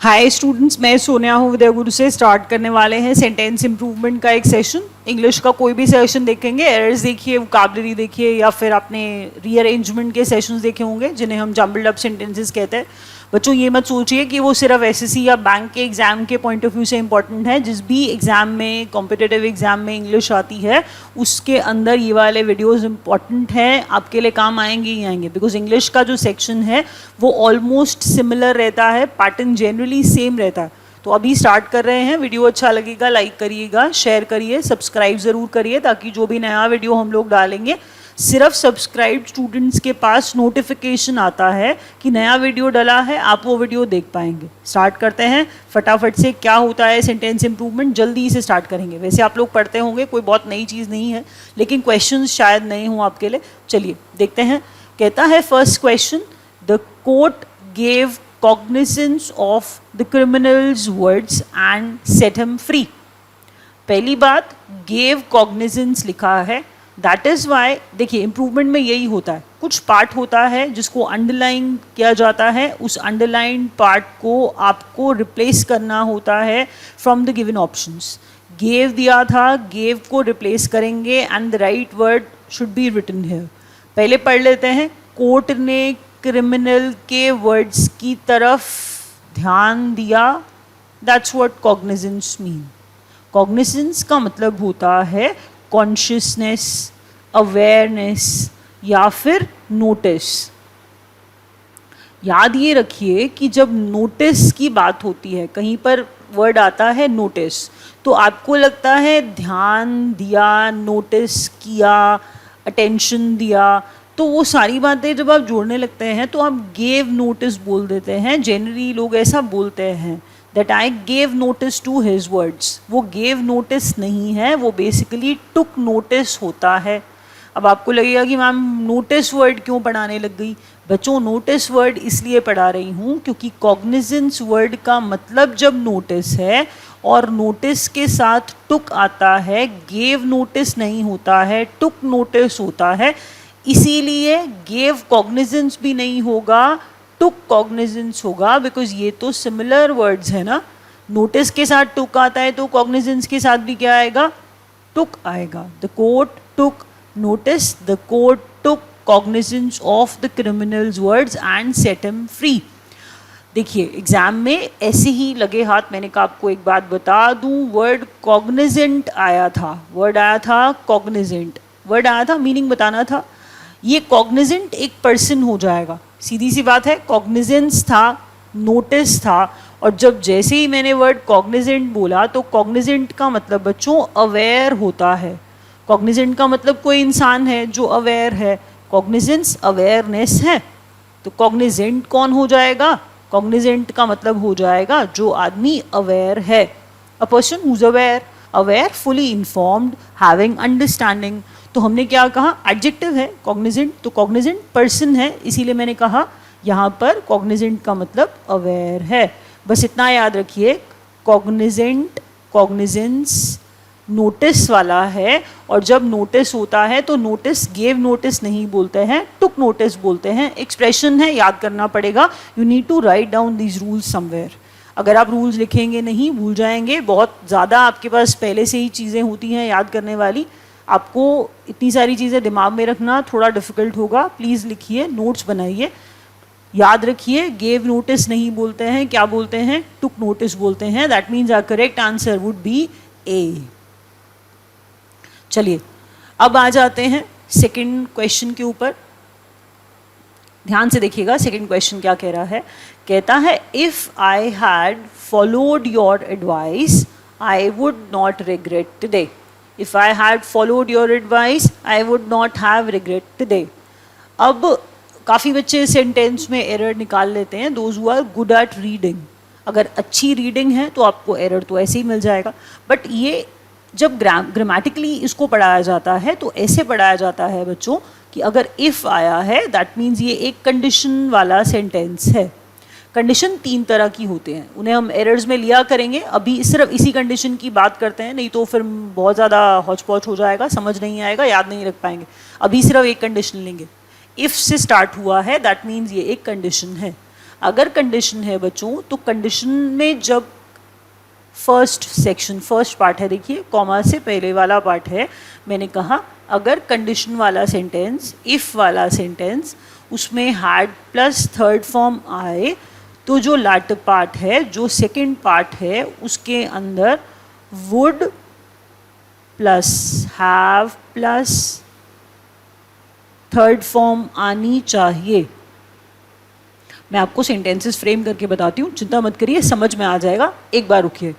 Hi students, मैं सोनिया हूँ विद्या गुरु से। स्टार्ट करने वाले हैं सेंटेंस इम्प्रूवमेंट का एक सेशन। इंग्लिश का कोई भी सेशन देखेंगे, एरर्स देखिए, वोकैबुलरी देखिए, या फिर आपने रीअरेंजमेंट के सेशंस देखे होंगे जिन्हें हम जम्बल्ड अप सेंटेंसेस कहते हैं। बच्चों ये मत सोचिए कि वो सिर्फ एसएससी या बैंक के एग्जाम के पॉइंट ऑफ व्यू से इंपॉर्टेंट है। जिस भी एग्जाम में, कॉम्पिटिटिव एग्जाम में इंग्लिश आती है उसके अंदर ये वाले वीडियोस इंपॉर्टेंट हैं, आपके लिए काम आएंगे ही आएंगे। बिकॉज इंग्लिश का जो सेक्शन है वो ऑलमोस्ट सिमिलर रहता है, पैटर्न जनरली सेम रहता है। तो अभी स्टार्ट कर रहे हैं। वीडियो अच्छा लगेगा लाइक करिएगा, शेयर करिए, सब्सक्राइब ज़रूर करिए, ताकि जो भी नया वीडियो हम लोग डालेंगे सिर्फ सब्सक्राइब स्टूडेंट्स के पास नोटिफिकेशन आता है कि नया वीडियो डला है, आप वो वीडियो देख पाएंगे। स्टार्ट करते हैं फटाफट से। क्या होता है सेंटेंस इंप्रूवमेंट, जल्दी से स्टार्ट करेंगे। वैसे आप लोग पढ़ते होंगे, कोई बहुत नई चीज़ नहीं है, लेकिन क्वेश्चंस शायद नए हों आपके लिए। चलिए देखते हैं। कहता है first question, the court gave cognizance of the criminal's words and set him free। पहली बात, gave cognizance लिखा है, that is why। देखिए इम्प्रूवमेंट में यही होता है, कुछ पार्ट होता है जिसको अंडरलाइन किया जाता है, उस अंडरलाइन पार्ट को आपको रिप्लेस करना होता है from the given options. Gave दिया था, गेव को रिप्लेस करेंगे and the right word should be written here. पहले पढ़ लेते हैं। कोर्ट ने क्रिमिनल के वर्ड्स की तरफ ध्यान दिया, that's what cognizance mean. Cognizance का मतलब होता है कॉन्शियसनेस, अवेयरनेस या फिर नोटिस। याद ये रखिए कि जब नोटिस की बात होती है, कहीं पर वर्ड आता है नोटिस, तो आपको लगता है ध्यान दिया, नोटिस किया, अटेंशन दिया, तो वो सारी बातें जब आप जोड़ने लगते हैं तो आप गेव नोटिस बोल देते हैं। जनरली लोग ऐसा बोलते हैं that I gave notice to his words. वो गेव नोटिस नहीं है, वो बेसिकली टुक नोटिस होता है। अब आपको लगेगा कि मैम नोटिस वर्ड क्यों पढ़ाने लग गई। बच्चों नोटिस वर्ड इसलिए पढ़ा रही हूँ क्योंकि कॉग्निजेंस वर्ड का मतलब जब नोटिस है और नोटिस के साथ टुक आता है, गेव नोटिस नहीं होता है, टुक नोटिस होता है। इसीलिए गेव कॉग्निजेंस भी नहीं होगा, टुक कॉग्निजेंस होगा, बिकॉज ये तो सिमिलर वर्ड्स है ना। नोटिस के साथ टुक आता है तो कॉग्निजेंस के साथ भी क्या आएगा, टुक आएगा। The court took notice, the court took cognizance of the criminals words and set him free. देखिए एग्जाम में ऐसे ही लगे हाथ, मैंने कहा आपको एक बात बता दूं, वर्ड कॉग्निजेंट आया था, वर्ड आया था कॉग्निजेंट, वर्ड आया था, मीनिंग बताना था। ये कॉग्निजेंट एक पर्सन हो जाएगा, सीधी सी बात है। कॉग्निजेंस था, नोटिस था, और जब जैसे ही मैंने वर्ड कॉग्निजेंट बोला तो कॉग्निजेंट का मतलब बच्चों अवेयर होता है। कॉग्निजेंट का मतलब कोई इंसान है जो अवेयर है, कॉग्निजेंस अवेयरनेस है। तो कॉग्निजेंट कौन हो जाएगा, कॉग्निजेंट का मतलब हो जाएगा जो आदमी अवेयर है, a person who is aware, aware, fully informed, having understanding. तो हमने क्या कहा, एडजेक्टिव है कॉग्निजेंट, तो कॉग्निजेंट पर्सन है, इसीलिए मैंने कहा यहाँ पर कॉग्निजेंट का मतलब अवेयर है। बस इतना याद रखिए, कॉग्निजेंट, कॉग्निजेंस नोटिस वाला है, और जब नोटिस होता है तो नोटिस गेव नोटिस नहीं बोलते हैं, टुक नोटिस बोलते हैं। एक्सप्रेशन है, याद करना पड़ेगा। You need to write down these rules somewhere. अगर आप रूल्स लिखेंगे नहीं, भूल जाएंगे। बहुत ज़्यादा आपके पास पहले से ही चीज़ें होती हैं याद करने वाली, आपको इतनी सारी चीज़ें दिमाग में रखना थोड़ा डिफ़िकल्ट होगा। प्लीज़ लिखिए, नोट्स बनाइए, याद रखिए। गेव नोटिस नहीं बोलते हैं, क्या बोलते हैं, टुक नोटिस बोलते हैं। That means our correct answer would be A. चलिए अब आ जाते हैं सेकंड क्वेश्चन के ऊपर। ध्यान से देखिएगा सेकंड क्वेश्चन क्या कह रहा है। कहता है if I had followed your advice I would not regret today. If I had followed your advice, I would not have regret today। अब काफ़ी बच्चे सेंटेंस में एरर निकाल लेते हैं, those who are good at reading। अगर अच्छी reading है तो आपको एरर तो ऐसे ही मिल जाएगा, बट ये जब ग्रामेटिकली इसको पढ़ाया जाता है तो ऐसे पढ़ाया जाता है बच्चों कि अगर इफ़ आया है दैट मीन्स ये एक कंडीशन वाला सेंटेंस है। कंडीशन तीन तरह की होते हैं, उन्हें हम एरर्स में लिया करेंगे। अभी सिर्फ इसी कंडीशन की बात करते हैं, नहीं तो फिर बहुत ज़्यादा हौच पौच हो जाएगा, समझ नहीं आएगा, याद नहीं रख पाएंगे। अभी सिर्फ एक कंडीशन लेंगे। इफ़ से स्टार्ट हुआ है दैट मीन्स ये एक कंडीशन है। अगर कंडीशन है बच्चों, तो कंडीशन में जब फर्स्ट पार्ट है, देखिए कॉमा से पहले वाला पार्ट है, मैंने कहा अगर कंडीशन वाला सेंटेंस, इफ़ वाला सेंटेंस, उसमें हैड प्लस थर्ड फॉर्म आए, तो जो लैटर पार्ट है, जो सेकंड पार्ट है, उसके अंदर would plus have plus third form आनी चाहिए। मैं आपको सेंटेंसेस फ्रेम करके बताती हूँ, चिंता मत करिए, समझ में आ जाएगा। एक बार रुकिए।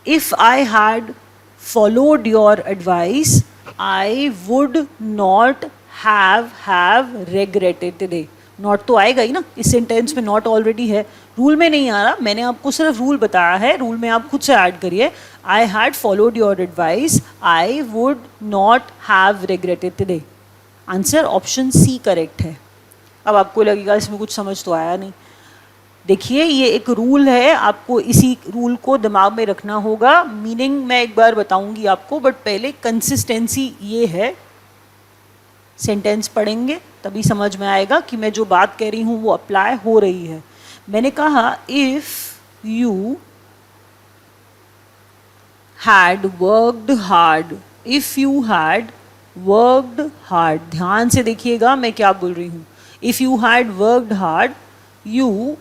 If I had followed your advice I would not have regretted today. Not तो आएगा ही ना, इस सेंटेंस में नॉट ऑलरेडी है, रूल में नहीं आ रहा, मैंने आपको सिर्फ रूल बताया है, रूल में आप खुद से ऐड करिए। I had followed your advice I would not have regretted today. Answer option C correct है। अब आपको लगेगा इसमें कुछ समझ तो आया नहीं। देखिए ये एक रूल है, आपको इसी रूल को दिमाग में रखना होगा। मीनिंग मैं एक बार बताऊंगी आपको, बट पहले कंसिस्टेंसी ये है, सेंटेंस पढ़ेंगे तभी समझ में आएगा कि मैं जो बात कह रही हूँ वो अप्लाई हो रही है। मैंने कहा if you had worked hard, if you had worked hard, ध्यान से देखिएगा मैं क्या बोल रही हूँ। If you had worked hard you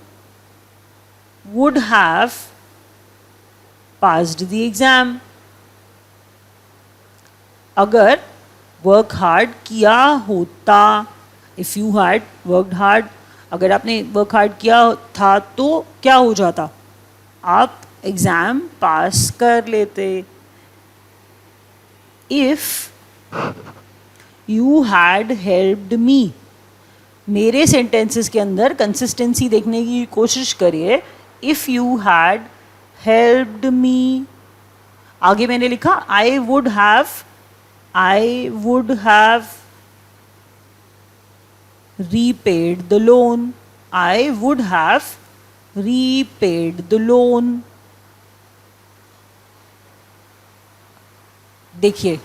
would have passed the exam। अगर वर्क हार्ड किया होता, if you had worked hard, अगर आपने वर्क हार्ड किया था तो क्या हो जाता, आप एग्ज़ाम पास कर लेते। If you had helped me, मेरे सेंटेंसेस के अंदर कंसिस्टेंसी देखने की कोशिश करिए। If you had helped me, आगे मैंने लिखा I would have repaid the loan, I would have repaid the loan. देखिए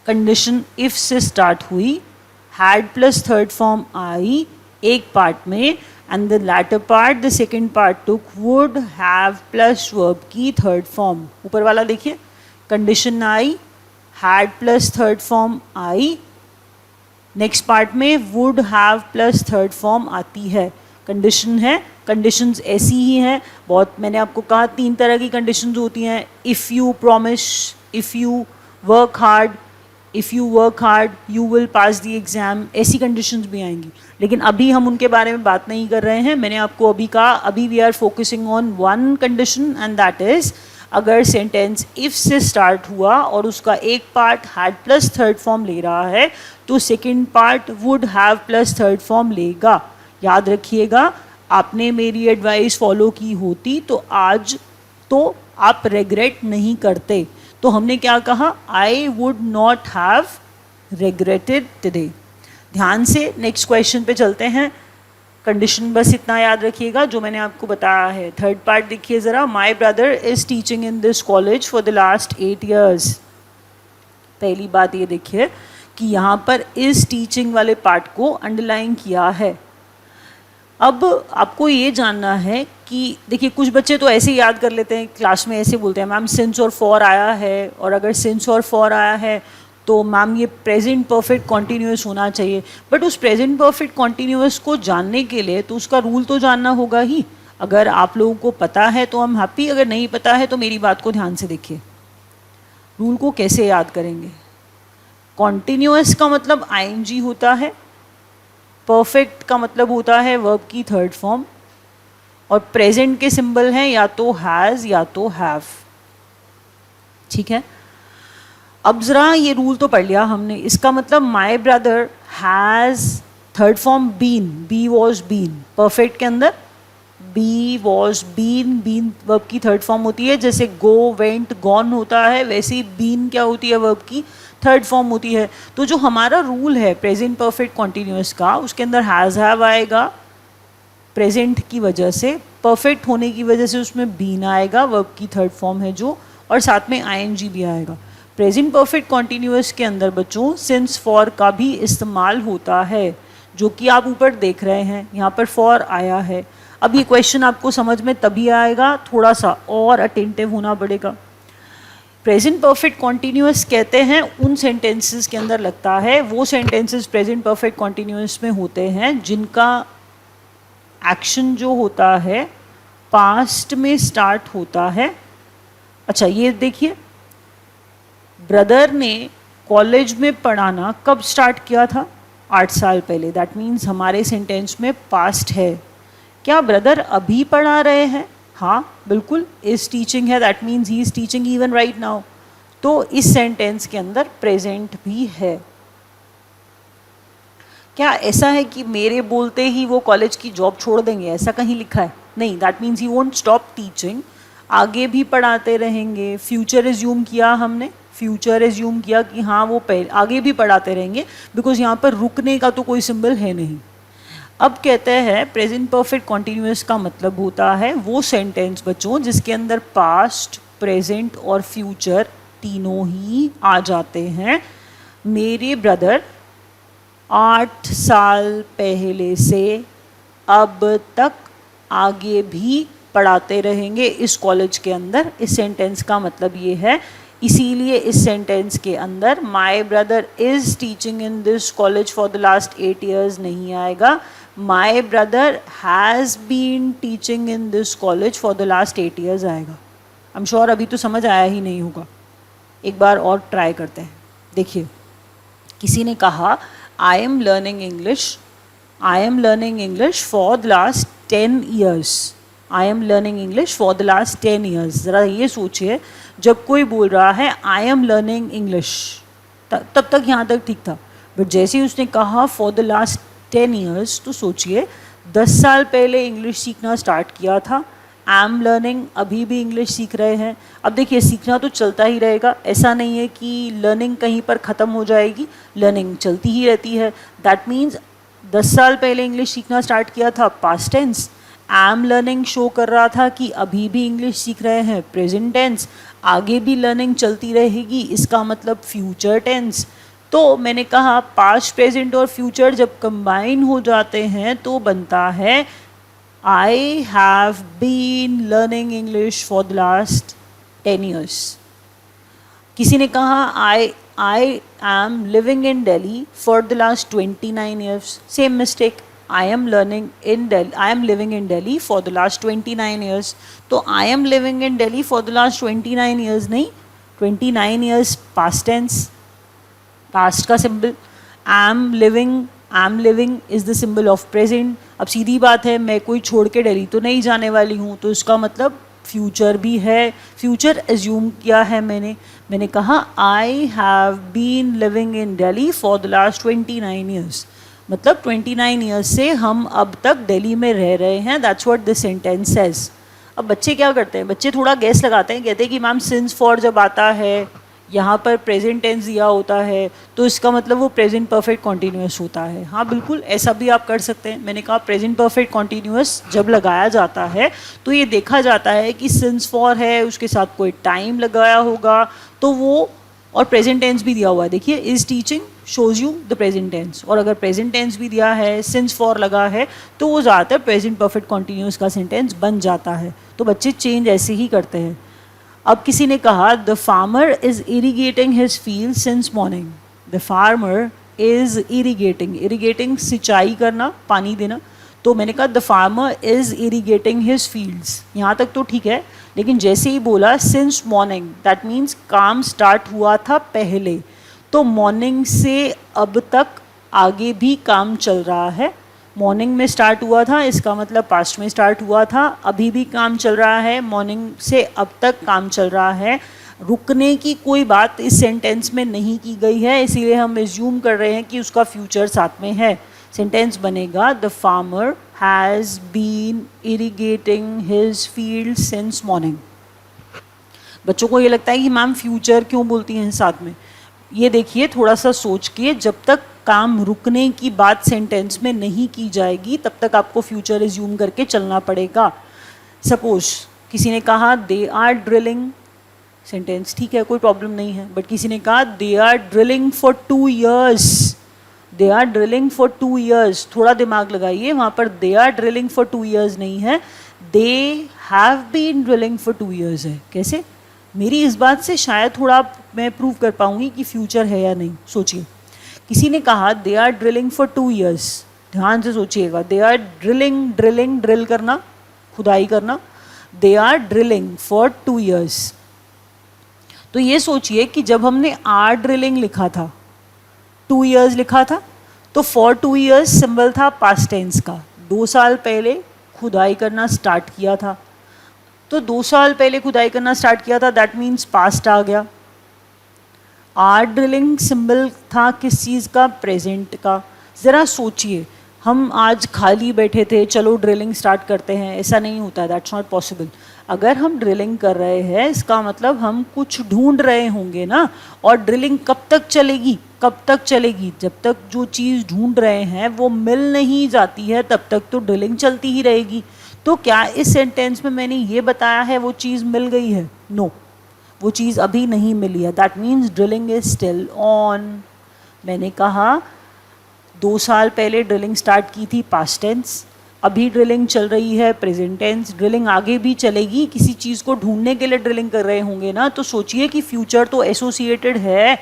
कंडीशन इफ से स्टार्ट हुई, had plus third form I एक पार्ट में, and the latter part, the second part took would have plus verb की third form. ऊपर वाला देखिए, condition I, had plus third form I, next part में would have plus third form आती है। Condition है, कंडीशंस ऐसी ही हैं बहुत, मैंने आपको कहा 3 तरह की कंडीशंस होती हैं। If you promise, if you work hard, if you work hard you will pass the exam, ऐसी कंडीशंस भी आएंगी, लेकिन अभी हम उनके बारे में बात नहीं कर रहे हैं। मैंने आपको अभी कहा, अभी we are focusing on one condition and that is, अगर सेंटेंस इफ़ से स्टार्ट हुआ और उसका एक part had plus third form ले रहा है तो second part would have plus third form लेगा। याद रखिएगा, आपने मेरी एडवाइस फॉलो की होती तो आज तो आप रेग्रेट नहीं करते। तो हमने क्या कहा, I would not have regretted today. ध्यान से नेक्स्ट क्वेश्चन पे चलते हैं। कंडीशन बस इतना याद रखिएगा जो मैंने आपको बताया है। थर्ड पार्ट देखिए ज़रा, माई brother is teaching in this college for the last 8 years। पहली बात ये देखिए कि यहाँ पर इज़ टीचिंग वाले पार्ट को अंडरलाइन किया है। अब आपको ये जानना है कि देखिए कुछ बच्चे तो ऐसे याद कर लेते हैं, क्लास में ऐसे बोलते हैं मैम सिंस और फॉर आया है, और अगर सिंस और फॉर आया है तो मैम ये प्रेजेंट परफेक्ट कॉन्टीन्यूअस होना चाहिए। बट उस प्रेजेंट परफेक्ट कॉन्टीन्यूअस को जानने के लिए तो उसका रूल तो जानना होगा ही। अगर आप लोगों को पता है तो हम हैप्पी, अगर नहीं पता है तो मेरी बात को ध्यान से देखिए। रूल को कैसे याद करेंगे, कॉन्टीन्यूअस का मतलब आईएनजी होता है, परफेक्ट का मतलब होता है वर्ब की थर्ड फॉर्म, और प्रेजेंट के सिंबल हैं या तो हैज़ या तो हैव। ठीक है, अब ज़रा ये रूल तो पढ़ लिया हमने। इसका मतलब my brother has third form been, be was been, perfect के अंदर be was been, been verb की थर्ड फॉर्म होती है। जैसे गो वेंट गॉन होता है, वैसे ही बीन क्या होती है, वर्ब की थर्ड फॉर्म होती है। तो जो हमारा रूल है प्रेजेंट परफेक्ट कॉन्टीन्यूअस का, उसके अंदर हैज़ हैव आएगा प्रेजेंट की वजह से, परफेक्ट होने की वजह से उसमें बीन आएगा, वर्ब की थर्ड फॉर्म है जो, और साथ में आईएनजी भी आएगा। प्रेजेंट परफेक्ट कॉन्टीन्यूअस के अंदर बच्चों सिंस फॉर का भी इस्तेमाल होता है, जो कि आप ऊपर देख रहे हैं। यहाँ पर फॉर आया है। अब ये क्वेश्चन आपको समझ में तभी आएगा, थोड़ा सा और अटेंटिव होना पड़ेगा। प्रेजेंट परफेक्ट कॉन्टिन्यूअस कहते हैं उन सेंटेंसेस के अंदर लगता है, वो सेंटेंसेस प्रेजेंट परफेक्ट कॉन्टिन्यूअस में होते हैं जिनका एक्शन जो होता है पास्ट में स्टार्ट होता है। अच्छा ये देखिए, ब्रदर ने कॉलेज में पढ़ाना कब स्टार्ट किया था? 8 साल पहले। दैट मीन्स हमारे सेंटेंस में पास्ट है। क्या ब्रदर अभी पढ़ा रहे हैं? हाँ बिल्कुल, इज टीचिंग है, that means he is teaching even right now. तो इस सेंटेंस के अंदर प्रेजेंट भी है। क्या ऐसा है कि मेरे बोलते ही वो कॉलेज की जॉब छोड़ देंगे, ऐसा कहीं लिखा है? नहीं, that means he won't stop teaching, आगे भी पढ़ाते रहेंगे। फ्यूचर एज्यूम किया हमने, फ्यूचर एज्यूम किया कि हाँ वो आगे भी पढ़ाते रहेंगे, बिकॉज यहाँ पर रुकने का तो कोई सिंबल है नहीं। अब कहते हैं प्रेजेंट परफेक्ट कॉन्टिन्यूअस का मतलब होता है वो सेंटेंस बच्चों जिसके अंदर पास्ट, प्रेजेंट और फ्यूचर तीनों ही आ जाते हैं। मेरे ब्रदर 8 साल पहले से अब तक आगे भी पढ़ाते रहेंगे इस कॉलेज के अंदर। इस सेंटेंस का मतलब ये है, इसीलिए इस सेंटेंस के अंदर my brother is teaching in this college for the last 8 years नहीं आएगा, my brother has been teaching in this college for the last 8 years आएगा। आई एम श्योर अभी तो समझ आया ही नहीं होगा, एक बार और ट्राई करते हैं। देखिए, किसी ने कहा I am learning English, I am learning English for the last 10 years, I am learning English for the last 10 years। ज़रा ये सोचिए, जब कोई बोल रहा है आई एम लर्निंग इंग्लिश, तब तक यहाँ तक ठीक था, बट जैसे ही उसने कहा फॉर द लास्ट 10 years, तो सोचिए 10 साल पहले इंग्लिश सीखना स्टार्ट किया था, आई एम लर्निंग, अभी भी इंग्लिश सीख रहे हैं। अब देखिए, सीखना तो चलता ही रहेगा, ऐसा नहीं है कि लर्निंग कहीं पर ख़त्म हो जाएगी, लर्निंग चलती ही रहती है। दैट मीन्स 10 साल पहले इंग्लिश सीखना स्टार्ट किया था, past tense. I am learning show कर रहा था कि अभी भी इंग्लिश सीख रहे हैं, प्रेजेंट टेंस। आगे भी लर्निंग चलती रहेगी, इसका मतलब फ्यूचर टेंस। तो मैंने कहा पास्ट, प्रेजेंट और फ्यूचर जब कंबाइन हो जाते हैं तो बनता है I have been learning English for the last 10 years। किसी ने कहा I am living in Delhi for the last 29 years। Same mistake, I am learning in Delhi, I am living in Delhi for the last 29 years। तो I am living in Delhi for the last 29 years नहीं, 29 years past tense, past का symbol. I am living is the symbol of present. अब सीधी बात है, मैं कोई छोड़ के दिल्ली तो नहीं जाने वाली हूँ, तो इसका मतलब फ्यूचर भी है, फ्यूचर एज्यूम किया है मैंने कहा I have been living in Delhi for the last 29 years, मतलब 29 years से हम अब तक दिल्ली में रह रहे हैं। That's what this sentence says. अब बच्चे क्या करते हैं, बच्चे थोड़ा गैस लगाते हैं, कहते हैं कि मैम सिंस फॉर जब आता है, यहाँ पर प्रेजेंट टेंस दिया होता है, तो इसका मतलब वो प्रेजेंट परफेक्ट कॉन्टीन्यूअस होता है। हाँ बिल्कुल, ऐसा भी आप कर सकते हैं। मैंने कहा प्रेजेंट परफेक्ट कॉन्टीन्यूअस जब लगाया जाता है तो ये देखा जाता है कि सिंस फॉर है, उसके साथ कोई टाइम लगाया होगा तो वो, और प्रेजेंट टेंस भी दिया हुआ है। देखिए, is teaching shows you the present tense, और अगर प्रेजेंट टेंस भी दिया है, सिंस फॉर लगा है, तो वो ज़्यादातर प्रेजेंट परफेक्ट कॉन्टीन्यूअस का सेंटेंस बन जाता है। तो बच्चे चेंज ऐसे ही करते हैं। अब किसी ने कहा the farmer is irrigating his field since morning. The farmer is irrigating सिंचाई करना, पानी देना। तो मैंने कहा the farmer is irrigating his fields, यहाँ तक तो ठीक है, लेकिन जैसे ही बोला सिंस मॉर्निंग, दैट मीन्स काम स्टार्ट हुआ था पहले, तो मॉर्निंग से अब तक आगे भी काम चल रहा है। मॉर्निंग में स्टार्ट हुआ था, इसका मतलब पास्ट में स्टार्ट हुआ था, अभी भी काम चल रहा है, मॉर्निंग से अब तक काम चल रहा है। रुकने की कोई बात इस सेंटेंस में नहीं की गई है, इसीलिए हम एज्यूम कर रहे हैं कि उसका फ्यूचर साथ में है। सेंटेंस बनेगा the farmer has been irrigating his field since morning. बच्चों को ये लगता है कि मैम फ्यूचर क्यों बोलती हैं साथ में, ये देखिए थोड़ा सा सोच के, जब तक काम रुकने की बात सेंटेंस में नहीं की जाएगी तब तक आपको फ्यूचर एज्यूम करके चलना पड़ेगा। सपोज किसी ने कहा दे आर ड्रिलिंग, सेंटेंस ठीक है, कोई प्रॉब्लम नहीं है, बट किसी ने कहा they are drilling for 2 years, they are drilling for 2 years, थोड़ा दिमाग लगाइए, वहाँ पर they are drilling for 2 years नहीं है, they have been drilling for 2 years है। कैसे? मेरी इस बात से शायद थोड़ा मैं प्रूव कर पाऊंगी कि फ्यूचर है या नहीं। सोचिए, किसी ने कहा they are drilling for 2 years, ध्यान से सोचिएगा, they are drilling, drilling drill करना, खुदाई करना, they are drilling for 2 years। तो ये सोचिए कि जब हमने आर ड्रिलिंग लिखा था, 2 years लिखा था, तो फॉर 2 years सिंबल था पास्ट टेंस का, 2 साल पहले खुदाई करना स्टार्ट किया था, तो 2 साल पहले खुदाई करना स्टार्ट किया था, दैट मीन्स पास्ट आ गया। आर ड्रिलिंग सिंबल था किस चीज़ का? प्रेजेंट का। ज़रा सोचिए, हम आज खाली बैठे थे, चलो ड्रिलिंग स्टार्ट करते हैं, ऐसा नहीं होता है, दैट्स नॉट पॉसिबल। अगर हम ड्रिलिंग कर रहे हैं, इसका मतलब हम कुछ ढूंढ रहे होंगे ना, और ड्रिलिंग कब तक चलेगी? कब तक चलेगी? जब तक जो चीज़ ढूंढ रहे हैं वो मिल नहीं जाती है, तब तक तो ड्रिलिंग चलती ही रहेगी। तो क्या इस सेंटेंस में मैंने ये बताया है वो चीज़ मिल गई है? नो, वो चीज़ अभी नहीं मिली है, that means drilling is still on. मैंने कहा 2 साल पहले ड्रिलिंग स्टार्ट की थी, पास्ट टेंस, अभी ड्रिलिंग चल रही है, प्रेजेंट टेंस, ड्रिलिंग आगे भी चलेगी। किसी चीज़ को ढूंढने के लिए ड्रिलिंग कर रहे होंगे ना, तो सोचिए कि फ्यूचर तो एसोसिएटेड है,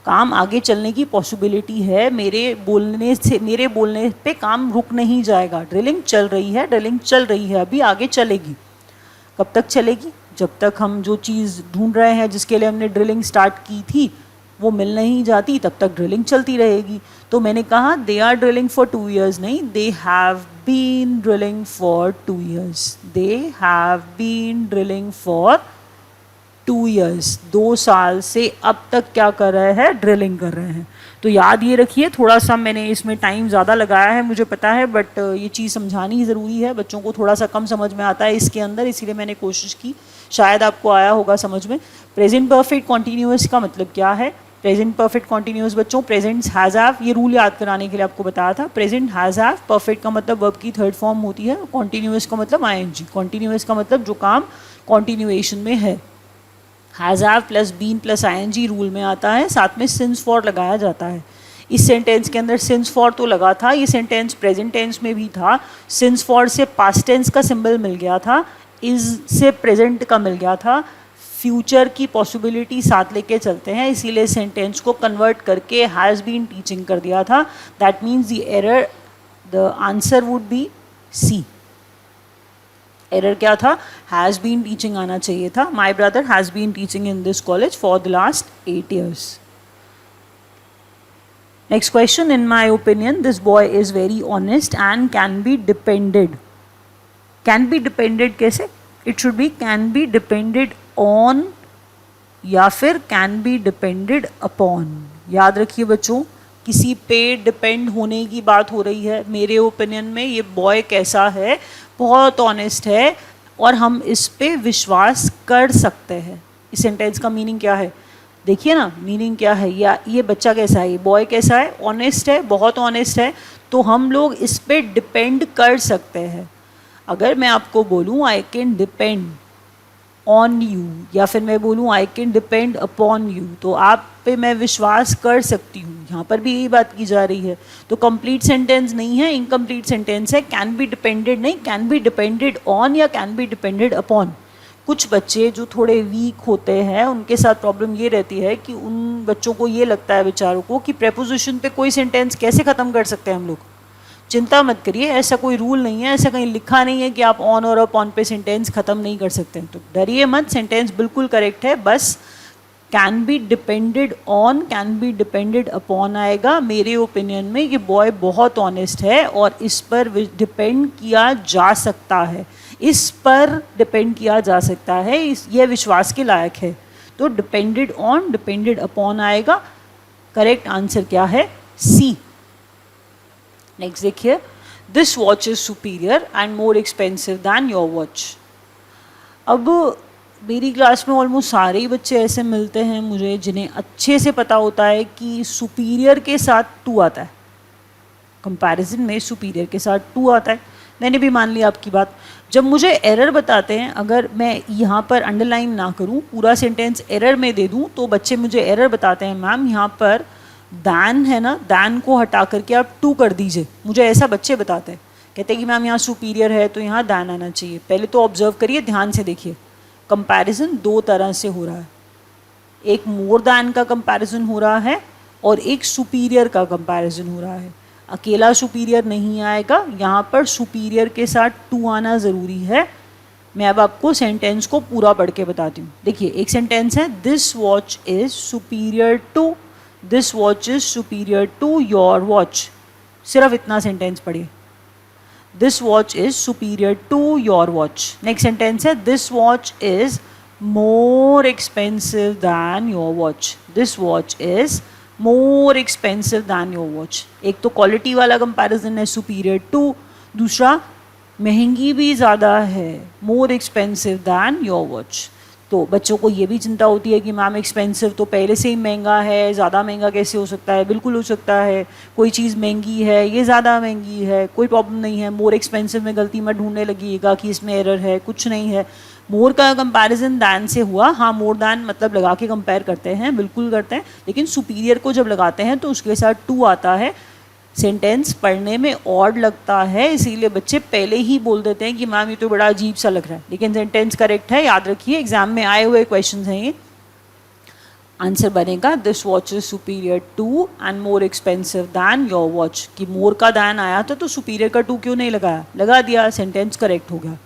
काम आगे चलने की पॉसिबिलिटी है, मेरे बोलने पे काम रुक नहीं जाएगा। ड्रिलिंग चल रही है, ड्रिलिंग चल रही है, अभी आगे चलेगी। कब तक चलेगी? जब तक हम जो चीज़ ढूंढ रहे हैं, जिसके लिए हमने ड्रिलिंग स्टार्ट की थी, वो मिल नहीं जाती, तब तक ड्रिलिंग चलती रहेगी। तो मैंने कहा they are drilling for 2 years नहीं, they have been drilling for 2 years, they have been drilling for 2 years। 2 साल से अब तक क्या कर रहे हैं? ड्रिलिंग कर रहे हैं। तो याद ये रखिए, थोड़ा सा मैंने इसमें टाइम ज़्यादा लगाया है, मुझे पता है, बट ये चीज़ समझानी ज़रूरी है, बच्चों को थोड़ा सा कम समझ में आता है इसके अंदर, इसीलिए मैंने कोशिश की, शायद आपको आया होगा समझ में। प्रेजेंट परफेक्ट कॉन्टीन्यूअस का मतलब क्या है? प्रेजेंट परफेक्ट कॉन्टीन्यूअस बच्चों, प्रेजेंट हैज़ हैव, ये रूल याद कराने के लिए आपको बताया था। प्रेजेंट हैज़ हैव, परफेक्ट का मतलब वर्ब की 3rd फॉर्म होती है, कॉन्टीन्यूअस का मतलब आईएनजी, कॉन्टीन्यूअस का मतलब जो काम कॉन्टीन्यूएशन में है। Has have plus been plus ING rule में आता है, साथ में सिंस फॉर लगाया जाता है। इस सेंटेंस के अंदर सिंस फॉर तो लगा था, ये सेंटेंस प्रेजेंट टेंस में भी था, सिंस फॉर से पास्ट टेंस का सिंबल मिल गया था, इज से प्रेजेंट का मिल गया था, फ्यूचर की पॉसिबिलिटी साथ लेके चलते हैं, इसीलिए सेंटेंस को कन्वर्ट करके हैज़ बीन टीचिंग कर दिया था। That means the error, the answer would be C. Error क्या था? हैज़ बीन टीचिंग आना चाहिए था। My brother has been teaching in this college for the last 8 years। Next question, in my opinion this boy is very honest and can be depended. Can be depended कैसे? It should be can be depended on या फिर can be depended upon. याद रखिए बच्चों, किसी पे depend होने की बात हो रही है। मेरे ओपिनियन में ये बॉय कैसा है? बहुत ऑनेस्ट है और हम इस पे विश्वास कर सकते हैं। इस सेंटेंस का मीनिंग क्या है? देखिए ना, मीनिंग क्या है, या ये बच्चा कैसा है, ये बॉय कैसा है? ऑनेस्ट है, बहुत ऑनेस्ट है, तो हम लोग इस पे डिपेंड कर सकते हैं। अगर मैं आपको बोलूँ I can depend on you, या फिर मैं बोलूँ I can depend upon you, तो आप पे मैं विश्वास कर सकती हूँ। यहाँ पर भी यही बात की जा रही है, तो कंप्लीट सेंटेंस नहीं है, इनकम्प्लीट सेंटेंस है। कैन बी डिपेंडेड नहीं, कैन बी डिपेंडेड ऑन या कैन बी डिपेंडेड अपॉन। कुछ बच्चे जो थोड़े वीक होते हैं, उनके साथ प्रॉब्लम ये रहती है कि उन बच्चों को ये लगता है बेचारों को कि प्रेपोजिशन पे कोई सेंटेंस कैसे ख़त्म कर सकते हैं हम लोग। चिंता मत करिए, ऐसा कोई रूल नहीं है, ऐसा कहीं लिखा नहीं है कि आप ऑन और अपॉन पे सेंटेंस ख़त्म नहीं कर सकते। तो डरिए मत, सेंटेंस बिल्कुल करेक्ट है, बस can be depended on, can be depended upon आएगा। मेरे ओपिनियन में ये बॉय बहुत ऑनेस्ट है और इस पर डिपेंड किया जा सकता है, इस पर डिपेंड किया जा सकता है, यह विश्वास के लायक है। तो डिपेंडेड ऑन, डिपेंडेड अपॉन आएगा। करेक्ट आंसर क्या है? सी। नेक्स्ट देखिए, this watch is superior and more expensive than your watch. अब मेरी क्लास में ऑलमोस्ट सारे ही बच्चे ऐसे मिलते हैं मुझे जिन्हें अच्छे से पता होता है कि सुपीरियर के साथ टू आता है, कंपैरिजन में सुपीरियर के साथ टू आता है। मैंने भी मान लिया आपकी बात। जब मुझे एरर बताते हैं, अगर मैं यहाँ पर अंडरलाइन ना करूँ, पूरा सेंटेंस एरर में दे दूँ, तो बच्चे मुझे एरर बताते हैं मैम यहाँ पर दैन है ना, दैन को हटा करके आप टू कर दीजिए। मुझे ऐसा बच्चे बताते हैं, कहते हैं कि मैम यहाँ सुपीरियर है तो यहाँ दैन आना चाहिए। पहले तो ऑब्जर्व करिए, ध्यान से देखिए, कंपैरिजन दो तरह से हो रहा है। एक मोर दैन का कंपैरिजन हो रहा है और एक सुपीरियर का कंपैरिजन हो रहा है। अकेला सुपीरियर नहीं आएगा, यहाँ पर सुपीरियर के साथ टू आना ज़रूरी है। मैं अब आपको सेंटेंस को पूरा पढ़ के बताती हूँ। देखिए, एक सेंटेंस है, this watch is superior to, this watch is superior to your watch. सिर्फ इतना सेंटेंस पढ़िए, this watch is superior to your watch. Next sentence है, this watch is more expensive than your watch, this watch is more expensive than your watch। एक तो quality वाला comparison है, superior to, दूसरा महंगी भी ज़्यादा है, more expensive than your watch। तो बच्चों को ये भी चिंता होती है कि मैम एक्सपेंसिव तो पहले से ही महंगा है, ज़्यादा महंगा कैसे हो सकता है? बिल्कुल हो सकता है, कोई चीज़ महंगी है, ये ज़्यादा महंगी है, कोई प्रॉब्लम नहीं है। मोर एक्सपेंसिव में गलती मत ढूंढने लगिएगा कि इसमें एरर है, कुछ नहीं है। मोर का कंपैरिजन दैन से हुआ, हाँ मोर दैन मतलब लगा के कंपेयर करते हैं, बिल्कुल करते हैं, लेकिन सुपीरियर को जब लगाते हैं तो उसके साथ टू आता है। सेंटेंस पढ़ने में ऑड लगता है, इसीलिए बच्चे पहले ही बोल देते हैं कि मैम ये तो बड़ा अजीब सा लग रहा है, लेकिन सेंटेंस करेक्ट है, याद रखिए, एग्जाम में आए हुए क्वेश्चन हैं ये। आंसर बनेगा this watch is superior to and more expensive than your watch. कि मोर का दैन आया था तो सुपीरियर का टू क्यों नहीं लगाया? लगा दिया, सेंटेंस करेक्ट हो गया।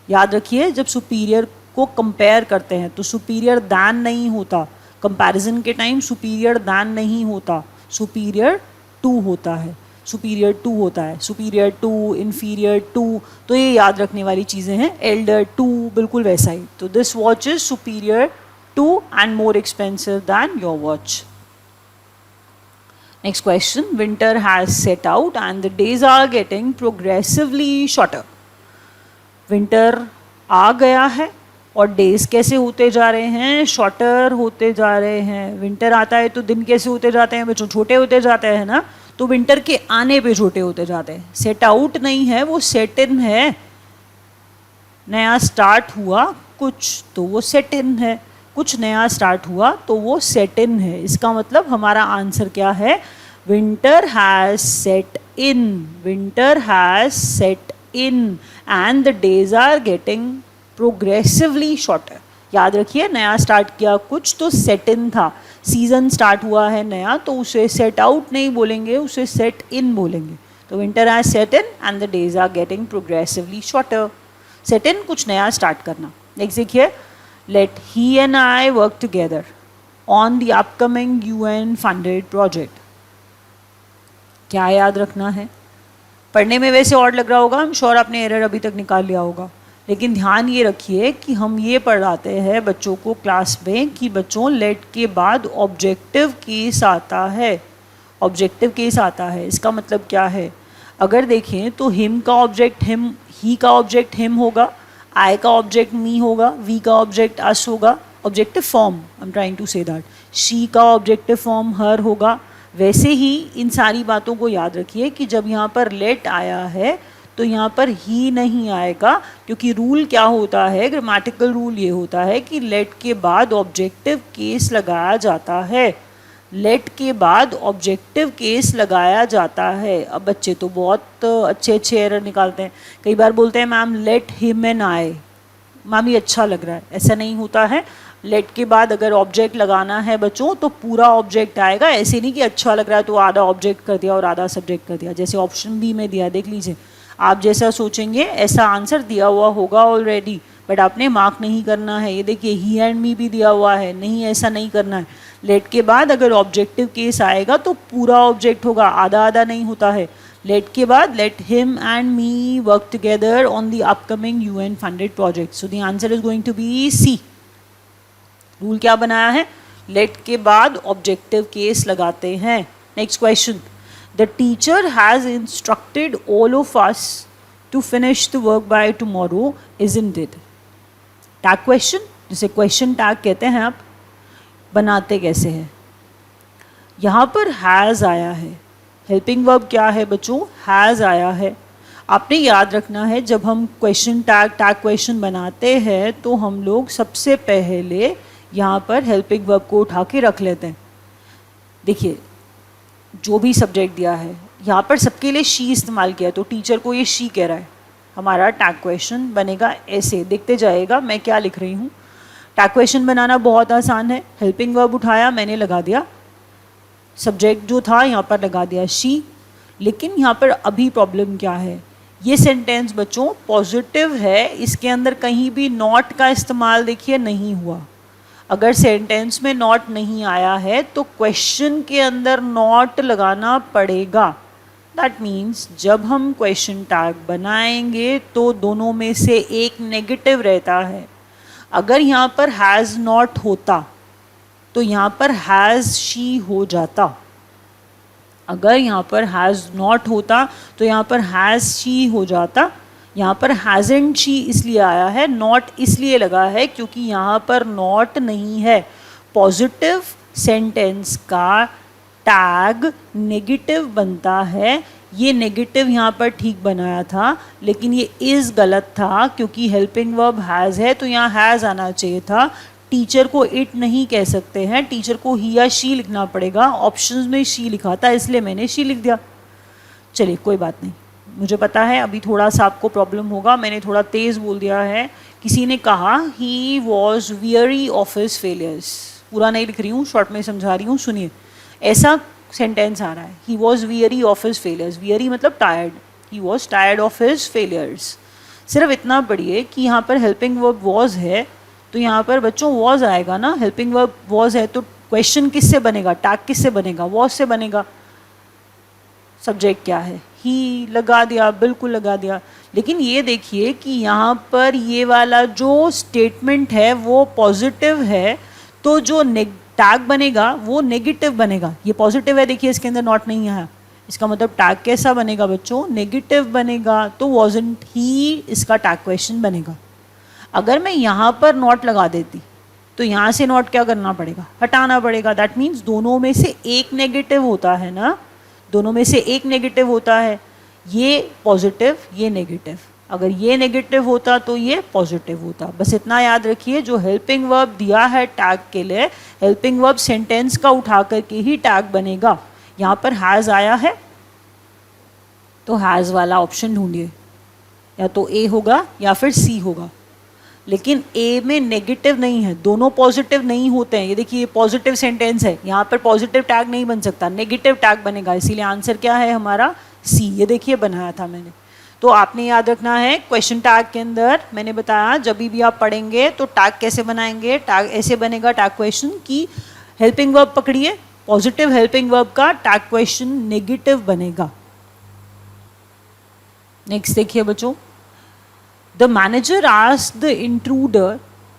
याद रखिए, जब सुपीरियर को कंपेयर करते हैं तो सुपीरियर दैन नहीं होता, कंपैरिजन के टाइम सुपीरियर दैन नहीं होता, सुपीरियर टू होता है, सुपीरियर टू होता है, सुपीरियर टू, इन्फीरियर टू। तो ये याद रखने वाली चीज़ें हैं, एल्डर टू, बिल्कुल वैसा ही। तो this watch is superior to and more expensive than your watch. Next question, winter has set out and the days are getting progressively shorter. Winter आ गया है और डेज कैसे होते जा रहे हैं? शॉर्टर होते जा रहे हैं। विंटर आता है तो दिन कैसे होते जाते हैं बच्चों? छोटे होते जाते हैं ना, तो विंटर के आने पे छोटे होते जाते हैं। सेट आउट नहीं है, वो सेट इन है। नया स्टार्ट हुआ कुछ तो वो सेट इन है, कुछ नया स्टार्ट हुआ तो वो सेट इन है। इसका मतलब हमारा आंसर क्या है? Winter has set in, winter has set in and the days are getting progressively shorter. याद रखिए, नया स्टार्ट किया कुछ तो सेट इन था, सीजन स्टार्ट हुआ है नया तो उसे सेट आउट नहीं बोलेंगे, उसे सेट इन बोलेंगे। तो winter has set in and the days are getting progressively shorter. Set in, कुछ नया स्टार्ट करना। नेक्स्ट देखिए, let he and I work together on the upcoming UN funded project. क्या याद रखना है? पढ़ने में वैसे और लग रहा होगा, हम श्योर आपने एरर अभी तक निकाल लिया होगा, लेकिन ध्यान ये रखिए कि हम ये पढ़ाते हैं बच्चों को क्लास में कि बच्चों लेट के बाद ऑब्जेक्टिव केस आता है, ऑब्जेक्टिव केस आता है। इसका मतलब क्या है? अगर देखें तो हिम का ऑब्जेक्ट हिम, ही का ऑब्जेक्ट हिम होगा, आई का ऑब्जेक्ट मी होगा, वी का ऑब्जेक्ट अस होगा, objective form I am trying to say that, she का ऑब्जेक्टिव फॉर्म हर होगा। वैसे ही इन सारी बातों को याद रखिए कि जब यहाँ पर लेट आया है तो यहाँ पर ही नहीं आएगा, क्योंकि रूल क्या होता है, ग्रामेटिकल रूल ये होता है कि लेट के बाद ऑब्जेक्टिव केस लगाया जाता है, लेट के बाद ऑब्जेक्टिव केस लगाया जाता है। अब बच्चे तो बहुत अच्छे अच्छे एरर निकालते हैं, कई बार बोलते हैं ma'am late him and I, ma'am ये अच्छा लग रहा है, ऐसा नहीं होता है। लेट के बाद अगर ऑब्जेक्ट लगाना है बच्चों तो पूरा ऑब्जेक्ट आएगा, ऐसे नहीं कि अच्छा लग रहा है तो आधा ऑब्जेक्ट कर दिया और आधा सब्जेक्ट कर दिया, जैसे ऑप्शन बी में दिया, देख लीजिए। आप जैसा सोचेंगे ऐसा आंसर दिया हुआ होगा ऑलरेडी, बट आपने मार्क नहीं करना है। ये देखिए, ही एंड मी भी दिया हुआ है, नहीं ऐसा नहीं करना है। लेट के बाद अगर ऑब्जेक्टिव केस आएगा तो पूरा ऑब्जेक्ट होगा, आधा आधा नहीं होता है। लेट के बाद let him and me work together on the upcoming UN funded project. So the answer is going to be C. Rule क्या बनाया है? लेट के बाद ऑब्जेक्टिव केस लगाते हैं। Next question, the teacher has instructed all of us to finish the work by tomorrow, isn't it? Tag question, जिसे question tag कहते हैं, आप बनाते कैसे हैं? यहाँ पर हैज़ आया है, हेल्पिंग वर्ब क्या है बच्चों? हैज़ आया है। आपने याद रखना है, जब हम क्वेश्चन टैग क्वेश्चन बनाते हैं तो हम लोग सबसे पहले यहाँ पर हेल्पिंग वर्ब को उठा के रख लेते हैं। देखिए, जो भी सब्जेक्ट दिया है, यहाँ पर सबके लिए शी इस्तेमाल किया, तो टीचर को ये शी कह रहा है। हमारा टैग क्वेश्चन बनेगा ऐसे, देखते जाएगा मैं क्या लिख रही हूँ। टैग क्वेश्चन बनाना बहुत आसान है। हेल्पिंग वर्ब उठाया, मैंने लगा दिया, सब्जेक्ट जो था यहाँ पर लगा दिया शी। लेकिन यहाँ पर अभी प्रॉब्लम क्या है, ये सेंटेंस बच्चों पॉजिटिव है, इसके अंदर कहीं भी नॉट का इस्तेमाल देखिए नहीं हुआ। अगर सेंटेंस में नॉट नहीं आया है तो क्वेश्चन के अंदर नॉट लगाना पड़ेगा। दैट मीन्स जब हम क्वेश्चन टैग बनाएंगे तो दोनों में से एक नेगेटिव रहता है। अगर यहाँ पर हैज़ नॉट होता तो यहाँ पर हैज़ शी हो जाता। अगर यहाँ पर हैज़ नॉट होता तो यहाँ पर हैज़ शी हो जाता। यहाँ पर हैज़न्ट शी इसलिए आया है, नॉट इसलिए लगा है क्योंकि यहाँ पर नॉट नहीं है। पॉजिटिव सेंटेंस का टैग नेगेटिव बनता है। ये नेगेटिव यहाँ पर ठीक बनाया था, लेकिन ये इज़ गलत था क्योंकि हेल्पिंग वर्ब हैज़ है तो यहाँ हैज़ आना चाहिए था। टीचर को इट नहीं कह सकते हैं, टीचर को ही या शी लिखना पड़ेगा। ऑप्शंस में शी लिखा था इसलिए मैंने शी लिख दिया। चलिए कोई बात नहीं, मुझे पता है अभी थोड़ा सा आपको प्रॉब्लम होगा, मैंने थोड़ा तेज़ बोल दिया है। किसी ने कहा ही was weary of his failures. पूरा नहीं लिख रही हूँ, शॉर्ट में समझा रही हूँ, सुनिए। ऐसा सेंटेंस आ रहा है, he was weary of his failures. Weary मतलब tired, he was tired of his failures. सिर्फ इतना पढ़िए कि यहाँ पर हेल्पिंग वर्ब वॉज है तो यहाँ पर बच्चों वॉज आएगा ना। हेल्पिंग वर्ब वॉज है तो क्वेश्चन किससे बनेगा, टैग किससे बनेगा, वॉज से बनेगा। सब्जेक्ट क्या है, ही, लगा दिया, बिल्कुल लगा दिया। लेकिन ये देखिए कि यहाँ पर ये वाला जो स्टेटमेंट है वो पॉजिटिव है, तो जो टैग बनेगा वो नेगेटिव बनेगा। ये पॉजिटिव है, देखिए इसके अंदर नॉट नहीं आया, इसका मतलब टैग कैसा बनेगा बच्चों, नेगेटिव बनेगा। तो वॉजंट ही इसका टैग क्वेश्चन बनेगा। अगर मैं यहाँ पर नॉट लगा देती तो यहाँ से नॉट क्या करना पड़ेगा, हटाना पड़ेगा। दैट मीन्स दोनों में से एक नेगेटिव होता है ना, दोनों में से एक नेगेटिव होता है। ये पॉजिटिव, ये नेगेटिव। अगर ये नेगेटिव होता तो ये पॉजिटिव होता। बस इतना याद रखिए, जो हेल्पिंग वर्ब दिया है टैग के लिए, हेल्पिंग वर्ब सेंटेंस का उठा करके ही टैग बनेगा। यहाँ पर हैज़ आया है तो हैज़ वाला ऑप्शन ढूंढिए, या तो ए होगा या फिर सी होगा। लेकिन ए में नेगेटिव नहीं है, दोनों पॉजिटिव नहीं होते हैं। ये देखिए पॉजिटिव सेंटेंस है, यहाँ पर पॉजिटिव टैग नहीं बन सकता, नेगेटिव टैग बनेगा। इसीलिए आंसर क्या है हमारा, सी। ये देखिए बनाया था मैंने। तो आपने याद रखना है क्वेश्चन टैग के अंदर मैंने बताया जब भी आप पढ़ेंगे तो टैग कैसे बनाएंगे। टैग ऐसे बनेगा टैग क्वेश्चन की हेल्पिंग वर्ब पकड़िए, पॉजिटिव हेल्पिंग वर्ब का टैग क्वेश्चन नेगेटिव बनेगा। नेक्स्ट देखिए बच्चों, the manager asked the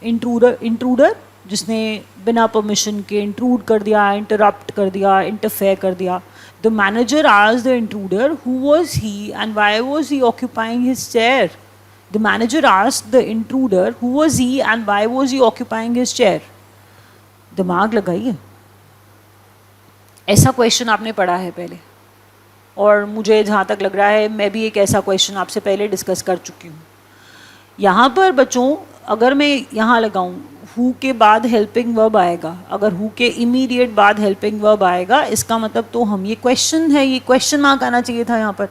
intruder जिसने बिना परमिशन के इंट्रूड कर दिया, इंटरप्ट कर दिया, इंटरफेयर कर दिया। The manager asked the intruder who was he and why was he occupying his chair. The manager asked the intruder who was he and why was he occupying his chair. दिमाग लगाइए, ऐसा question आपने पढ़ा है पहले, और मुझे जहाँ तक लग रहा है मैं भी एक ऐसा क्वेश्चन आपसे पहले डिस्कस कर चुकी हूँ। यहाँ पर बच्चों अगर मैं यहाँ लगाऊँ हु के बाद हेल्पिंग वर्ब आएगा, अगर हु के इमीडिएट बाद हेल्पिंग वर्ब आएगा, इसका मतलब तो हम, ये क्वेश्चन है, ये क्वेश्चन मार्क आना चाहिए था यहाँ पर,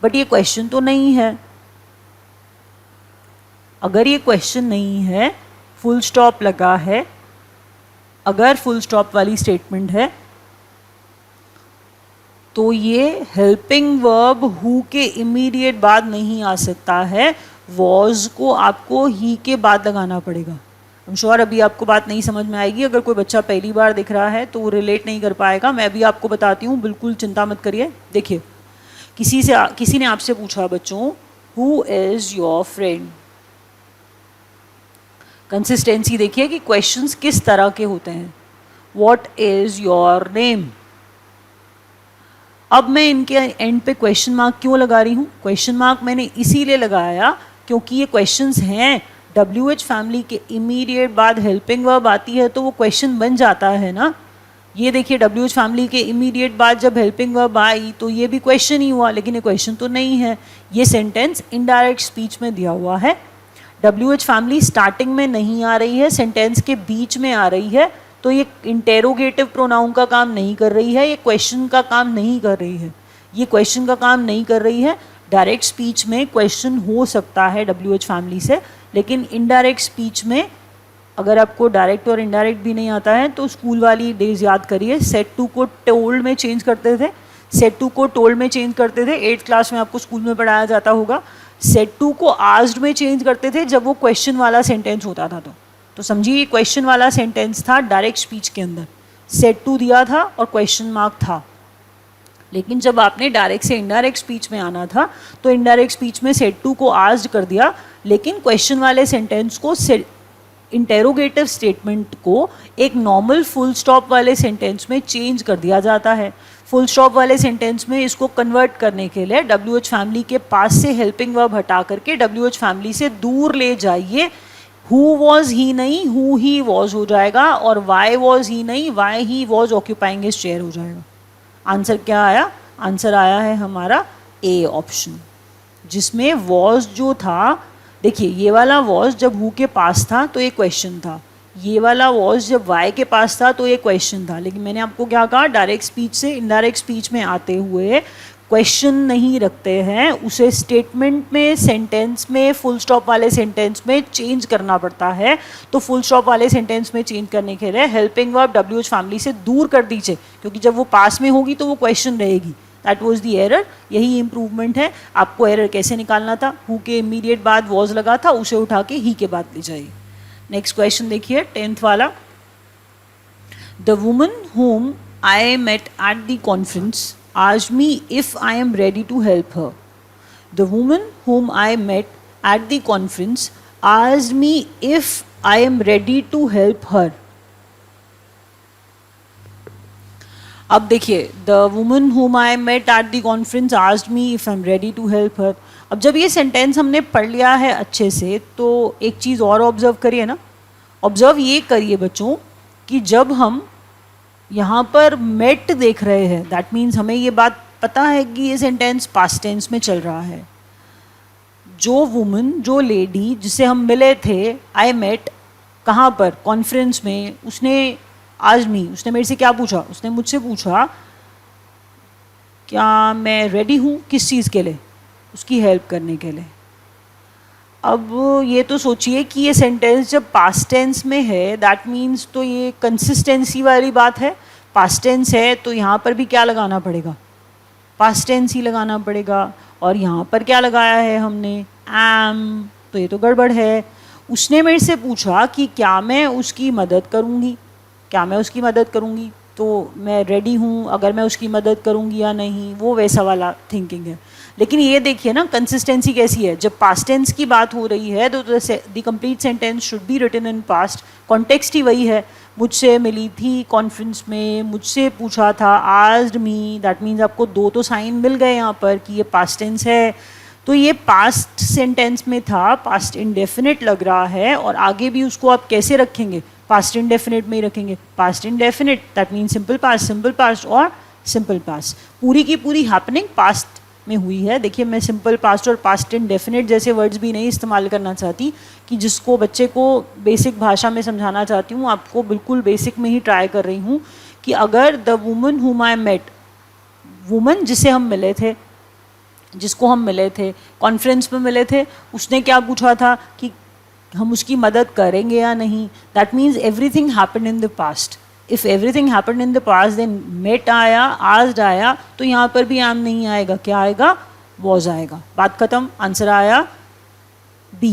बट ये क्वेश्चन तो नहीं है। अगर ये क्वेश्चन नहीं है, फुल स्टॉप लगा है, अगर फुल स्टॉप वाली स्टेटमेंट है तो ये हेल्पिंग वर्ब हु के इमीडिएट बाद नहीं आ सकता है, वॉज को आपको ही के बाद लगाना पड़ेगा। आई एम श्योर अभी आपको बात नहीं समझ में आएगी। अगर कोई बच्चा पहली बार दिख रहा है तो वो रिलेट नहीं कर पाएगा, मैं भी आपको बताती हूँ, बिल्कुल चिंता मत करिए। देखिए किसी ने आपसे पूछा बच्चों who is your friend. Consistency देखिए कि क्वेश्चंस किस तरह के होते हैं। What is your name. अब मैं इनके एंड पे क्वेश्चन मार्क क्यों लगा रही हूँ, क्वेश्चन मार्क मैंने इसीलिए लगाया क्योंकि ये क्वेश्चंस हैं। WH फैमिली के इमीडिएट बाद हेल्पिंग वर्ब आती है तो वो क्वेश्चन बन जाता है ना। ये देखिए WH फैमिली के इमीडिएट बाद जब हेल्पिंग वर्ब आई तो ये भी क्वेश्चन ही हुआ, लेकिन ये क्वेश्चन तो नहीं है, ये सेंटेंस इनडायरेक्ट स्पीच में दिया हुआ है। WH फैमिली स्टार्टिंग में नहीं आ रही है, सेंटेंस के बीच में आ रही है, तो ये इंटेरोगेटिव प्रोनाउन का काम नहीं कर रही है, ये क्वेश्चन का काम नहीं कर रही है, ये क्वेश्चन का काम नहीं कर रही है। डायरेक्ट स्पीच में क्वेश्चन हो सकता है WH फैमिली से, लेकिन इनडायरेक्ट स्पीच में अगर आपको डायरेक्ट और इनडायरेक्ट भी नहीं आता है तो स्कूल वाली डेज याद करिए, सेट टू को टोल्ड में चेंज करते थे, सेट टू को टोल्ड में चेंज करते थे, 8th क्लास में आपको स्कूल में पढ़ाया जाता होगा। सेट टू को आस्क्ड में चेंज करते थे जब वो क्वेश्चन वाला सेंटेंस होता था। तो समझिए क्वेश्चन वाला सेंटेंस था डायरेक्ट स्पीच के अंदर, सेट टू दिया था और क्वेश्चन मार्क था। लेकिन जब आपने डायरेक्ट से इनडायरेक्ट स्पीच में आना था तो इनडायरेक्ट स्पीच में सेट टू को आस्क्ड कर दिया, लेकिन क्वेश्चन वाले सेंटेंस को इंटेरोगेटिव स्टेटमेंट को एक नॉर्मल फुल स्टॉप वाले सेंटेंस में चेंज कर दिया जाता है। फुल स्टॉप वाले सेंटेंस में इसको कन्वर्ट करने के लिए WH फैमिली के पास से हेल्पिंग वर्ब हटा करके WH फैमिली से दूर ले जाइए। हु वॉज ही नहीं, हु ही वॉज हो जाएगा, और वाई वॉज ही नहीं, Y he was occupying his chair हो जाएगा। आंसर क्या आया? आंसर आया है हमारा ए ऑप्शन, जिसमें वॉज जो था, देखिए ये वाला वॉज जब हु के पास था तो ये क्वेश्चन था, ये वाला वॉज जब वाई के पास था तो ये क्वेश्चन था। लेकिन मैंने आपको क्या कहा, डायरेक्ट स्पीच से इनडायरेक्ट स्पीच में आते हुए क्वेश्चन नहीं रखते हैं, उसे स्टेटमेंट में, सेंटेंस में, फुल स्टॉप वाले सेंटेंस में चेंज करना पड़ता है। तो फुल स्टॉप वाले सेंटेंस में चेंज करने के लिए हेल्पिंग वर्ब WH फैमिली से दूर कर दीजिए, क्योंकि जब वो पास में होगी तो वो क्वेश्चन रहेगी। दैट वॉज द एरर, यही इम्प्रूवमेंट है। आपको एरर कैसे निकालना था, हु के इमीडिएट बाद वॉज लगा था, उसे उठा के ही के बाद ले जाइए। नेक्स्ट क्वेश्चन देखिए 10th वाला। The woman whom I met at the conference asked me if I am ready to help her. The woman whom I met at the conference asked me if I am ready to help her. अब देखिए, the woman whom I met at the conference asked me if I am ready to help her. अब जब ये sentence हमने पढ़ लिया है अच्छे से, तो एक चीज़ और ऑब्जर्व करिए ना। ऑब्जर्व ये करिए बच्चों कि जब हम यहाँ पर मेट देख रहे हैं, दैट मीन्स हमें ये बात पता है कि ये सेंटेंस पास्ट टेंस में चल रहा है। जो वुमन, जो लेडी जिसे हम मिले थे, आई मेट, कहाँ पर? कॉन्फ्रेंस में। उसने आज मी, उसने मेरे से क्या पूछा? उसने मुझसे पूछा क्या मैं रेडी हूँ किस चीज़ के लिए? उसकी हेल्प करने के लिए। अब ये तो सोचिए कि ये सेंटेंस जब पास्ट टेंस में है, दैट मीन्स तो ये कंसिस्टेंसी वाली बात है। पास्ट टेंस है तो यहाँ पर भी क्या लगाना पड़ेगा? पास्ट टेंस ही लगाना पड़ेगा। और यहाँ पर क्या लगाया है हमने? एम, तो ये तो गड़बड़ है। उसने मेरे से पूछा कि क्या मैं उसकी मदद करूँगी, क्या मैं उसकी मदद करूँगी, तो मैं रेडी हूँ अगर मैं उसकी मदद करूँगी या नहीं, वो वैसा वाला थिंकिंग है। लेकिन ये देखिए ना कंसिस्टेंसी कैसी है। जब पास्ट टेंस की बात हो रही है तो the complete sentence should be written in past. Context ही वही है, मुझसे मिली थी कॉन्फ्रेंस में, मुझसे पूछा था, आस्क्ड मी, दैट मीन्स आपको दो तो साइन मिल गए यहाँ पर कि ये पास्ट टेंस है। तो ये पास्ट सेंटेंस में था, पास्ट इंडेफिनिट लग रहा है, और आगे भी उसको आप कैसे रखेंगे? पास्ट इंडेफिनिट में ही रखेंगे। Past indefinite that means simple past और सिंपल पास्ट। पूरी की पूरी हैपनिंग पास्ट में हुई है। देखिए, मैं सिंपल पास्ट और पास्ट इंडेफिनिट जैसे वर्ड्स भी नहीं इस्तेमाल करना चाहती कि जिसको बच्चे को बेसिक भाषा में समझाना चाहती हूँ, आपको बिल्कुल बेसिक में ही ट्राई कर रही हूँ कि अगर the woman whom I met, woman जिसे हम मिले थे, जिसको हम मिले थे, कॉन्फ्रेंस में मिले थे, उसने क्या पूछा था कि हम उसकी मदद करेंगे या नहीं। That means everything happened in the past. If everything happened in the past then met आया, आस्क्ड आया, तो यहाँ पर भी एम नहीं आएगा, क्या आएगा? वॉज आएगा। बात खत्म। आंसर आया बी।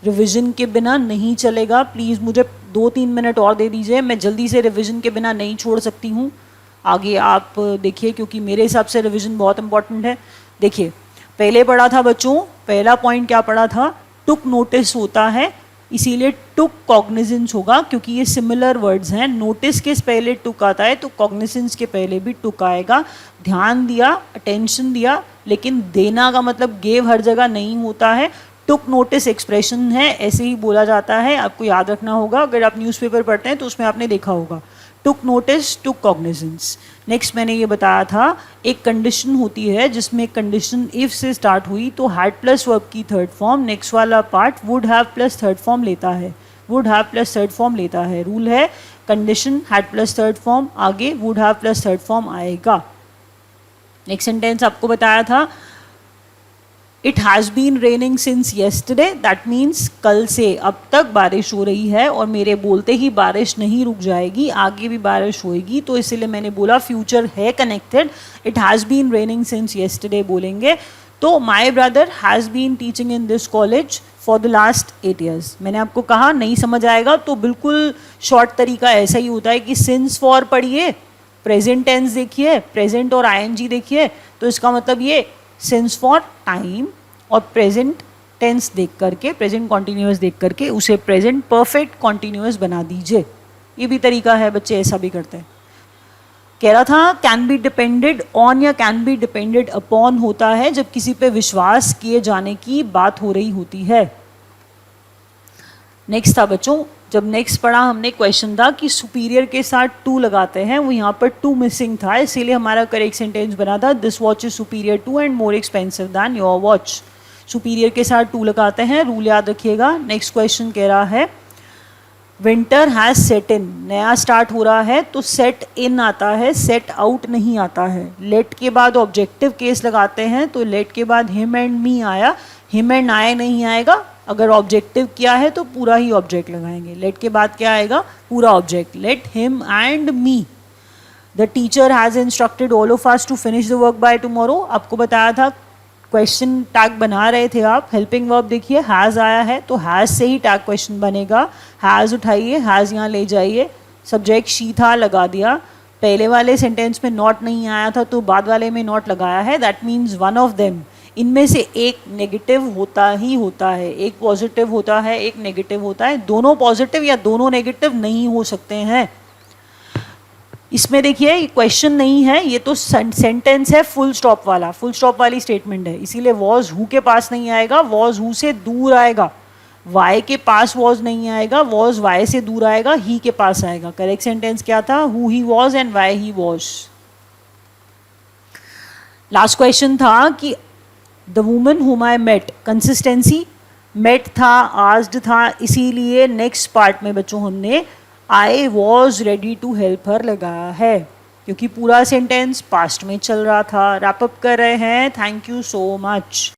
रिवीजन के बिना नहीं चलेगा। प्लीज़ मुझे 2-3 मिनट और दे दीजिए, मैं जल्दी से रिवीजन के बिना नहीं छोड़ सकती हूँ। आगे आप देखिए, क्योंकि मेरे हिसाब से रिवीजन बहुत इंपॉर्टेंट है। देखिए, पहले पढ़ा था बच्चों, पहला पॉइंट क्या पढ़ा था? टुक नोटिस होता है, इसीलिए टुक कॉग्निजेंस होगा, क्योंकि ये सिमिलर वर्ड्स हैं। नोटिस के पहले टुक आता है तो कॉग्निजेंस के पहले भी टुक आएगा। ध्यान दिया, अटेंशन दिया, लेकिन देना का मतलब गेव हर जगह नहीं होता है। टुक नोटिस एक्सप्रेशन है, ऐसे ही बोला जाता है, आपको याद रखना होगा। अगर आप न्यूज़पेपर पढ़ते हैं तो उसमें आपने देखा होगा टुक नोटिस, टुक कॉग्निजेंस। नेक्स्ट मैंने ये बताया था, एक कंडीशन होती है जिसमें कंडीशन इफ से स्टार्ट हुई तो हैड प्लस वर्ब की थर्ड फॉर्म, नेक्स्ट वाला part would have plus third form लेता है। Would have plus third form लेता है। रूल है condition had plus third form, आगे would have plus third form आएगा। नेक्स्ट सेंटेंस आपको बताया था, it has been raining since yesterday, that means कल से अब तक बारिश हो रही है और मेरे बोलते ही बारिश नहीं रुक जाएगी, आगे भी बारिश होएगी, तो इसलिए मैंने बोला फ्यूचर है connected, it has been raining since yesterday बोलेंगे। तो my brother has been teaching in this college for the last 8 years। मैंने आपको कहा नहीं समझ आएगा तो बिल्कुल शॉर्ट तरीका ऐसा ही होता है कि सिंस फॉर पढ़िए, प्रेजेंट टेंस देखिए, प्रेजेंट और आईएनजी देखिए, तो इसका मतलब ये सिंस फॉर टाइम और प्रेजेंट टेंस देख करके, प्रेजेंट कॉन्टिन्यूअस देख करके उसे प्रेजेंट परफेक्ट कॉन्टिन्यूअस बना दीजिए। ये भी तरीका है, बच्चे ऐसा भी करते हैं। कह रहा था कैन बी डिपेंडेड ऑन या कैन बी डिपेंडेड अपॉन होता है जब किसी पे विश्वास किए जाने की बात हो रही होती है। नेक्स्ट था बच्चों, जब नेक्स्ट पढ़ा हमने क्वेश्चन था कि सुपीरियर के साथ टू लगाते हैं, वो यहाँ पर टू मिसिंग था, इसीलिए हमारा करेक्ट सेंटेंस बना था this watch is superior to and more expensive than your watch. Superior के साथ टू लगाते हैं, रूल याद रखिएगा। नेक्स्ट क्वेश्चन कह रहा है विंटर हैज़ सेट इन, नया स्टार्ट हो रहा है तो सेट इन आता है, सेट आउट नहीं आता है। लेट के बाद ऑब्जेक्टिव केस लगाते हैं तो लेट के बाद हिम एंड मी आया, हिम एंड आई नहीं आएगा। अगर ऑब्जेक्टिव किया है तो पूरा ही ऑब्जेक्ट लगाएंगे। लेट के बाद क्या आएगा, पूरा object. Let him and me. The teacher has instructed all of us to finish the work by tomorrow. आपको बताया था क्वेश्चन टैग बना रहे थे आप, हेल्पिंग वर्ब देखिए हैज़ आया है तो हैज़ से ही टैग क्वेश्चन बनेगा। हैज़ उठाइए, हैज़ यहाँ ले जाइए, सब्जेक्ट शी था लगा दिया। पहले वाले सेंटेंस में नॉट नहीं आया था तो बाद वाले में नॉट लगाया है, that means one of them. इनमें से एक नेगेटिव होता ही होता है, एक पॉजिटिव होता है, एक नेगेटिव होता है। दोनों पॉजिटिव या दोनों नेगेटिव नहीं हो सकते हैं। इसमें देखिए क्वेश्चन नहीं है, ये तो सेंटेंस है फुल स्टॉप वाला, फुल स्टॉप वाली स्टेटमेंट है, इसीलिए वॉज हु के पास नहीं आएगा, वॉज हु से दूर आएगा। वाई के पास वॉज नहीं आएगा, वॉज वाई से दूर आएगा, ही के पास आएगा। करेक्ट सेंटेंस क्या था, who he was and why he was. Last question था कि the woman whom I met, consistency, met था, आस्क्ड था, इसीलिए नेक्स्ट पार्ट में बच्चों हमने I was ready to help her लगाया है, क्योंकि पूरा सेंटेंस पास्ट में चल रहा था। रैप अप कर रहे हैं। Thank you so much.